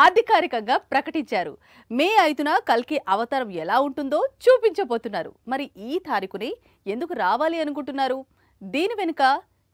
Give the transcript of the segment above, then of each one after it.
అధికారికంగా ప్రకటించారు. మే 5న కల్కి అవతారం ఎలా ఉంటుందో చూపించబోతున్నారు. మరి ఈ తారీఖుని ఎందుకు రావాలి అనుకుంటున్నారు? దీని వెనుక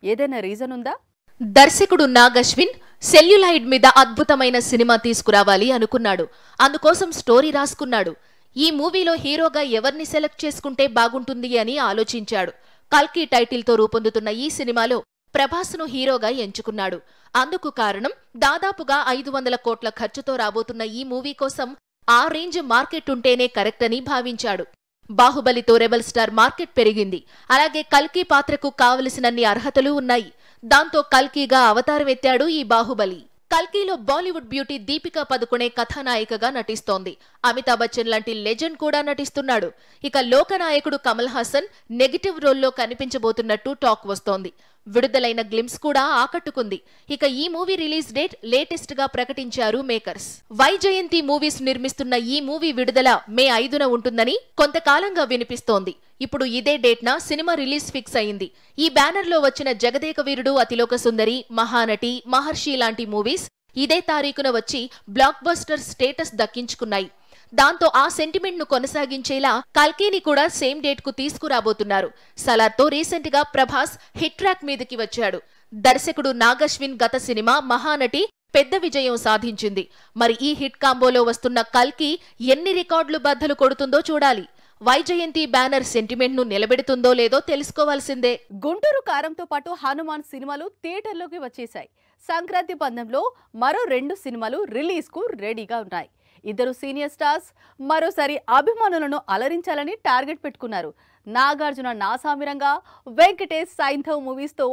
ఏదైనా రీజన్ ఉందా? దర్శకుడు నాగ్ అశ్విన్ సెల్యులాయిడ్ మీద అద్భుతమైన సినిమా తీసుకురావాలి అనుకున్నాడు. అందుకోసం స్టోరీ రాసుకున్నాడు. ఈ మూవీలో హీరోగా ఎవరిని సెలెక్ట్ చేసుకుంటే బాగుంటుంది అని ఆలోచించాడు. కల్కి టైటిల్తో రూపొందుతున్న ఈ సినిమాలో ప్రభాస్ను హీరోగా ఎంచుకున్నాడు. అందుకు కారణం దాదాపుగా 500 కోట్ల ఖర్చుతో రాబోతున్న ఈ మూవీ కోసం ఆ రేంజ్ మార్కెట్ ఉంటేనే కరెక్ట్ అని భావించాడు. బాహుబలితో రెబల్ స్టార్ మార్కెట్ పెరిగింది. అలాగే కల్కి పాత్రకు కావలసినన్ని అర్హతలు ఉన్నాయి. దాంతో కల్కిగా అవతారమెత్తాడు ఈ బాహుబలి. కల్కిలో బాలీవుడ్ బ్యూటీ దీపికా పదుకొనే కథానాయికగా నటిస్తోంది. అమితాబ్ బచ్చన్ లాంటి లెజెండ్ కూడా నటిస్తున్నాడు. ఇక లోకనాయకుడు కమల్ హాసన్ నెగటివ్ రోల్లో కనిపించబోతున్నట్టు టాక్ వస్తోంది. విడుదలైన గ్లిమ్స్ కూడా ఆకట్టుకుంది. ఇక ఈ మూవీ రిలీజ్ డేట్ లేటెస్ట్ గా ప్రకటించారు మేకర్స్. వైజయంతి మూవీస్ నిర్మిస్తున్న ఈ మూవీ విడుదల మే 5న ఉంటుందని కొంతకాలంగా వినిపిస్తోంది. ఇప్పుడు ఇదే డేట్న సినిమా రిలీజ్ ఫిక్స్ అయింది. ఈ బ్యానర్ లో వచ్చిన జగదేక వీరుడు, అతిలోక సుందరి, మహానటి, మహర్షి లాంటి మూవీస్ ఇదే తారీఖున వచ్చి బ్లాక్ బస్టర్ స్టేటస్ దక్కించుకున్నాయి. దాంతో ఆ సెంటిమెంట్ ను కొనసాగించేలా కల్కిని కూడా సేమ్ డేట్ కు తీసుకురాబోతున్నారు. సలార్తో రీసెంట్ గా ప్రభాస్ హిట్ ట్రాక్ మీదకి వచ్చాడు. దర్శకుడు నాగ్ అశ్విన్ గత సినిమా మహానటి పెద్ద విజయం సాధించింది. మరి ఈ హిట్ కాంబోలో వస్తున్న కల్కి ఎన్ని రికార్డులు బద్దలు కొడుతుందో చూడాలి. వైజయంతి బ్యానర్ సెంటిమెంట్ ను నిలబెడుతుందో లేదో తెలుసుకోవాల్సిందే. గుంటూరు కారంతో పాటు హనుమాన్ సినిమాలు థియేటర్లోకి వచ్చేశాయి. సంక్రాంతి పందెంలో మరో 2 సినిమాలు రిలీజ్ కు రెడీగా ఉన్నాయి. 2 సీనియర్ స్టార్స్ మరోసారి అభిమానులను అలరించాలని టార్గెట్ పెట్టుకున్నారు. నాగార్జున నాసామిరంగా, వెంకటేష్ సైంధవ్ మూవీస్ తో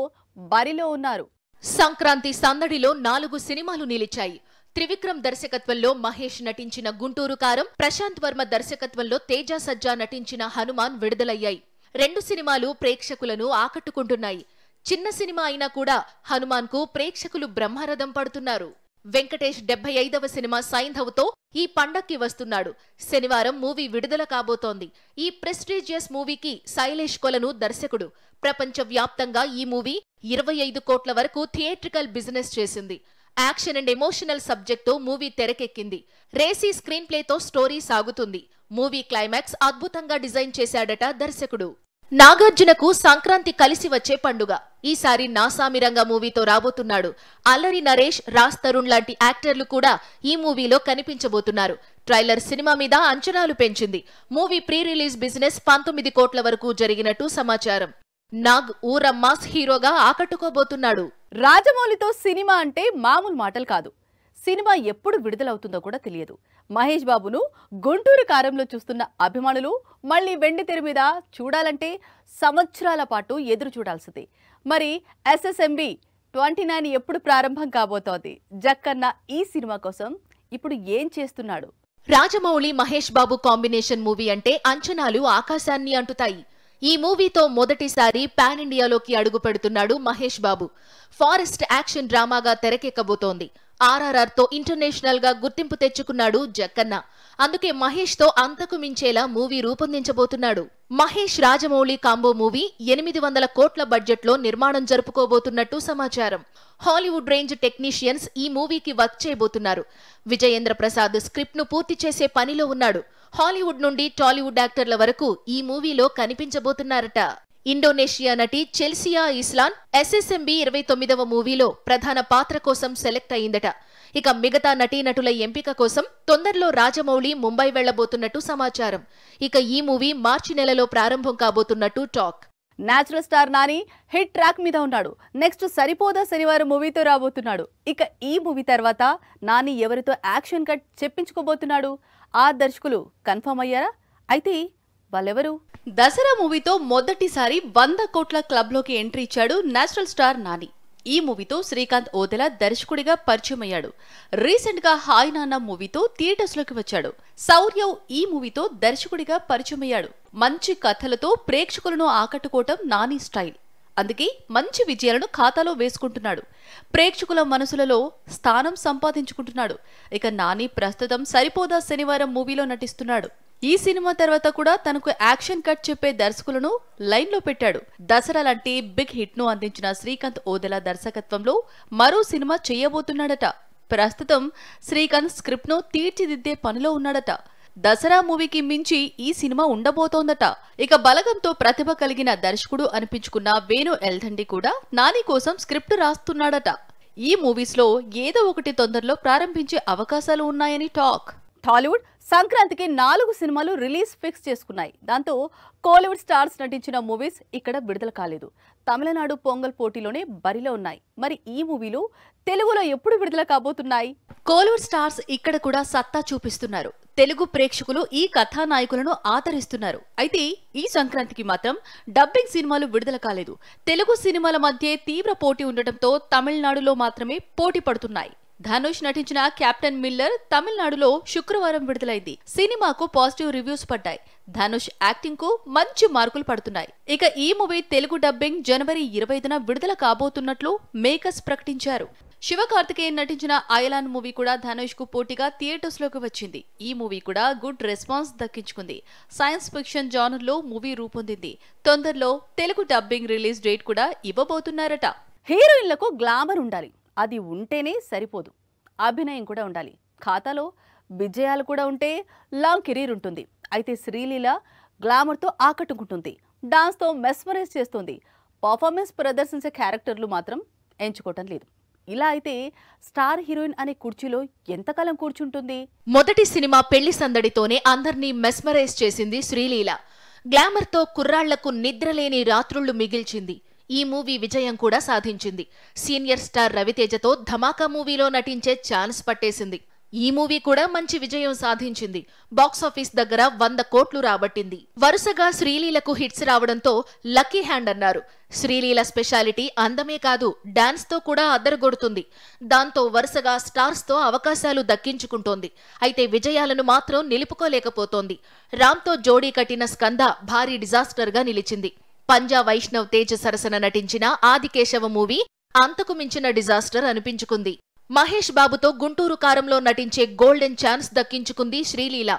బరిలో ఉన్నారు. సంక్రాంతి సందడిలో 4 సినిమాలు నిలిచాయి. త్రివిక్రమ్ దర్శకత్వంలో మహేష్ నటించిన గుంటూరు కారం, ప్రశాంత్ వర్మ దర్శకత్వంలో తేజ సజ్జా నటించిన హనుమాన్ విడుదలయ్యాయి. 2 సినిమాలు ప్రేక్షకులను ఆకట్టుకుంటున్నాయి. చిన్న సినిమా అయినా కూడా హనుమాన్ కు ప్రేక్షకులు బ్రహ్మరథం పడుతున్నారు. వెంకటేష్ 75వ సినిమా సైంధవ్తో ఈ పండక్కి వస్తున్నాడు. శనివారం మూవీ విడుదల కాబోతోంది. ఈ ప్రెస్టీజియస్ మూవీకి శైలేష్ కొలను దర్శకుడు. ప్రపంచవ్యాప్తంగా ఈ మూవీ 25 కోట్ల వరకు థియేట్రికల్ బిజినెస్ చేసింది. యాక్షన్ అండ్ ఎమోషనల్ సబ్జెక్ట్తో మూవీ తెరకెక్కింది. రేసీ స్క్రీన్ ప్లేతో స్టోరీ సాగుతుంది. మూవీ క్లైమాక్స్ అద్భుతంగా డిజైన్ చేశాడట దర్శకుడు. నాగార్జునకు సంక్రాంతి కలిసి వచ్చే పండుగ. ఈసారి నాసామిరంగా మూవీతో రాబోతున్నాడు. అల్లరి నరేష్, రాజ్ తరుణ్ లాంటి యాక్టర్లు కూడా ఈ మూవీలో కనిపించబోతున్నారు. ట్రైలర్ సినిమా మీద అంచనాలు పెంచింది. మూవీ ప్రీ రిలీజ్ బిజినెస్ 19 కోట్ల వరకు జరిగినట్టు సమాచారం. నాగ్ ఊరమ్మాస్ హీరోగా ఆకట్టుకోబోతున్నాడు. రాజమౌళితో సినిమా అంటే మామూలు మాటలు కాదు. సినిమా ఎప్పుడు విడుదలవుతుందో కూడా తెలియదు. మహేష్ బాబును గుంటూరు కారంలో చూస్తున్న అభిమానులు మళ్లీ వెండితెర మీద చూడాలంటే సంవత్సరాల పాటు ఎదురు చూడాల్సింది. మరి SSMB 29 ఎప్పుడు ప్రారంభం కాబోతోంది? జక్కన్న ఈ సినిమా కోసం ఇప్పుడు ఏం చేస్తున్నాడు? రాజమౌళి మహేష్ బాబు కాంబినేషన్ మూవీ అంటే అంచనాలు ఆకాశాన్ని అంటుతాయి. ఈ మూవీతో మొదటిసారి పాన్ ఇండియాలోకి అడుగు పెడుతున్నాడు మహేష్ బాబు. ఫారెస్ట్ యాక్షన్ డ్రామాగా తెరకెక్కబోతోంది. RRR తో ఇంటర్నేషనల్ గా గుర్తింపు తెచ్చుకున్నాడు జక్కన్న. అందుకే మహేష్ తో అంతకు మించేలా మూవీ రూపొందించబోతున్నాడు. మహేష్ రాజమౌళి కాంబో మూవీ 800 కోట్ల బడ్జెట్ లో నిర్మాణం జరుపుకోబోతున్నట్టు సమాచారం. హాలీవుడ్ రేంజ్ టెక్నీషియన్స్ ఈ మూవీకి వర్క్ చేయబోతున్నారు. విజయేంద్ర ప్రసాద్ స్క్రిప్ట్ ను పూర్తి చేసే పనిలో ఉన్నాడు. హాలీవుడ్ నుండి టాలీవుడ్ యాక్టర్ల వరకు ఈ మూవీలో కనిపించబోతున్నారట. ఇండోనేషియా నటి చెల్సియా ఇస్లాన్ SSMB 29వ మూవీలో ప్రధాన పాత్ర కోసం సెలెక్ట్ అయిందట. ఇక మిగతా నటీనటుల ఎంపిక కోసం తొందరలో రాజమౌళి ముంబై వెళ్లబోతున్నట్టు సమాచారం. ఇక ఈ మూవీ మార్చి నెలలో ప్రారంభం కాబోతున్నట్టు talk. Natural star Nani hit track మీద ఉన్నాడు. నెక్స్ట్ సరిపోదా శనివారం మూవీతో రాబోతున్నాడు. ఇక ఈ మూవీ తర్వాత నాని ఎవరితో యాక్షన్ కట్ చెప్పించుకోబోతున్నాడు? ఆ దర్శకులు కన్ఫర్మ్ అయ్యారా? అయితే వాళ్ళెవరు? దసరా మూవీతో మొదటిసారి 100 కోట్ల క్లబ్ లోకి ఎంట్రీ ఇచ్చాడు నేచురల్ స్టార్ నాని. ఈ మూవీతో శ్రీకాంత్ ఓదెలా దర్శకుడిగా పరిచయం అయ్యాడు. రీసెంట్ గా హాయ్ నాన్న మూవీతో థియేటర్స్ లోకి వచ్చాడు. శౌర్యవ్ ఈ మూవీతో దర్శకుడిగా పరిచయం అయ్యాడు. మంచి కథలతో ప్రేక్షకులను ఆకట్టుకోవటం నాని స్టైల్. అందుకే మంచి విజయాలను ఖాతాలో వేసుకుంటున్నాడు. ప్రేక్షకుల మనసులలో స్థానం సంపాదించుకుంటున్నాడు. ఇక నాని ప్రస్తుతం సరిపోదా శనివారం మూవీలో నటిస్తున్నాడు. ఈ సినిమా తర్వాత కూడా తనకు యాక్షన్ కట్ చెప్పే దర్శకులను లైన్ లో పెట్టాడు. దసరా లాంటి బిగ్ హిట్ ను అందించిన శ్రీకాంత్ ఓదెలా దర్శకత్వంలో మరో సినిమా చేయబోతున్నాడట. ప్రస్తుతం శ్రీకాంత్ స్క్రిప్ట్ ను తీర్చిదిద్దే పనిలో ఉన్నాడట. దసరా మూవీకి మించి ఈ సినిమా ఉండబోతోందట. ఇక బలగంతో ప్రతిభ కలిగిన దర్శకుడు అనిపించుకున్న వేణు ఎల్దండి కూడా నాని కోసం స్క్రిప్ట్ రాస్తున్నాడట. ఈ మూవీస్ లో ఏదో ఒకటి తొందరలో ప్రారంభించే అవకాశాలు ఉన్నాయని టాక్. టాలీవుడ్ సంక్రాంతికి 4 సినిమాలు రిలీజ్ ఫిక్స్ చేసుకున్నాయి. దాంతో కోలీవుడ్ స్టార్స్ నటించిన మూవీస్ ఇక్కడ విడుదల కాలేదు. తమిళనాడు పొంగల్ పోటీలోనే బరిలో ఉన్నాయి. మరి ఈ మూవీలు తెలుగులో ఎప్పుడు విడుదల కాబోతున్నాయి? కోలీవుడ్ స్టార్స్ ఇక్కడ కూడా సత్తా చూపిస్తున్నారు. తెలుగు ప్రేక్షకులు ఈ కథానాయకులను ఆదరిస్తున్నారు. అయితే ఈ సంక్రాంతికి మాత్రం డబ్బింగ్ సినిమాలు విడుదల కాలేదు. తెలుగు సినిమాల మధ్య తీవ్ర పోటీ ఉండటంతో తమిళనాడులో మాత్రమే పోటీ పడుతున్నాయి. ధనుష్ నటించిన కెప్టెన్ మిల్లర్ తమిళనాడులో శుక్రవారం విడుదలైంది. సినిమాకు పాజిటివ్ రివ్యూస్ పడ్డాయి. ధనుష్ యాక్టింగ్ కు మంచి మార్కులు పడుతున్నాయి. ఇక ఈ మూవీ తెలుగు డబ్బింగ్ జనవరి 25న విడుదల కాబోతున్నట్లు మేకర్స్ ప్రకటించారు. శివకార్తికేయన్ నటించిన అయలాన్ మూవీ కూడా ధనుష్ కు పోటీగా థియేటర్స్ లోకి వచ్చింది. ఈ మూవీ కూడా గుడ్ రెస్పాన్స్ దక్కించుకుంది. సైన్స్ ఫిక్షన్ జానర్ లో మూవీ రూపొందింది. తొందరలో తెలుగు డబ్బింగ్ రిలీజ్ డేట్ కూడా ఇవ్వబోతున్నారట. హీరోయిన్లకు గ్లామర్ ఉండాలి. అది ఉంటేనే సరిపోదు, అభినయం కూడా ఉండాలి. ఖాతాలో విజయాలు కూడా ఉంటే లాంగ్ కెరీర్ ఉంటుంది. అయితే శ్రీలీల గ్లామర్తో ఆకట్టుకుంటుంది, డాన్స్తో మెస్మరైజ్ చేస్తుంది. పర్ఫార్మెన్స్ ప్రదర్శించే క్యారెక్టర్లు మాత్రం ఎంచుకోవటం లేదు. ఇలా అయితే స్టార్ హీరోయిన్ అనే కుర్చీలో ఎంతకాలం కూర్చుంటుంది? మొదటి సినిమా పెళ్లి సందడితోనే అందర్నీ మెస్మరైజ్ చేసింది శ్రీలీల. గ్లామర్తో కుర్రాళ్లకు నిద్రలేని రాత్రుళ్లు మిగిల్చింది. ఈ మూవీ విజయం కూడా సాధించింది. సీనియర్ స్టార్ రవితేజతో ధమాకా మూవీలో నటించే ఛాన్స్ పట్టేసింది. ఈ మూవీ కూడా మంచి విజయం సాధించింది. బాక్సాఫీస్ దగ్గర 100 కోట్లు రాబట్టింది. వరుసగా శ్రీలీలకు హిట్స్ రావడంతో లక్కీ హ్యాండ్ అన్నారు. శ్రీలీల స్పెషాలిటీ అందమే కాదు, డాన్స్ తో కూడా అద్దరగొడుతుంది. దాంతో వరుసగా స్టార్స్ తో అవకాశాలు దక్కించుకుంటోంది. అయితే విజయాలను మాత్రం నిలుపుకోలేకపోతోంది. రామ్తో జోడీ కట్టిన స్కంద భారీ డిజాస్టర్ గా నిలిచింది. పంజా వైష్ణవ్ తేజ్ సరసన నటించిన ఆదికేశవ మూవీ అంతకు మించిన డిజాస్టర్ అనిపించుకుంది. మహేష్ బాబుతో గుంటూరు కారంలో నటించే గోల్డెన్ ఛాన్స్ దక్కించుకుంది శ్రీలీల.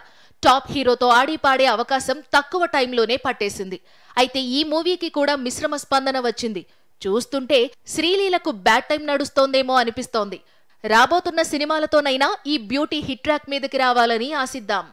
టాప్ హీరోతో ఆడిపాడే అవకాశం తక్కువ టైంలోనే పట్టేసింది. అయితే ఈ మూవీకి కూడా మిశ్రమ స్పందన వచ్చింది. చూస్తుంటే శ్రీలీలకు బ్యాడ్ టైం నడుస్తోందేమో అనిపిస్తోంది. రాబోతున్న సినిమాలతోనైనా ఈ బ్యూటీ హిట్ ట్రాక్ మీదకి రావాలని ఆశిద్దాం.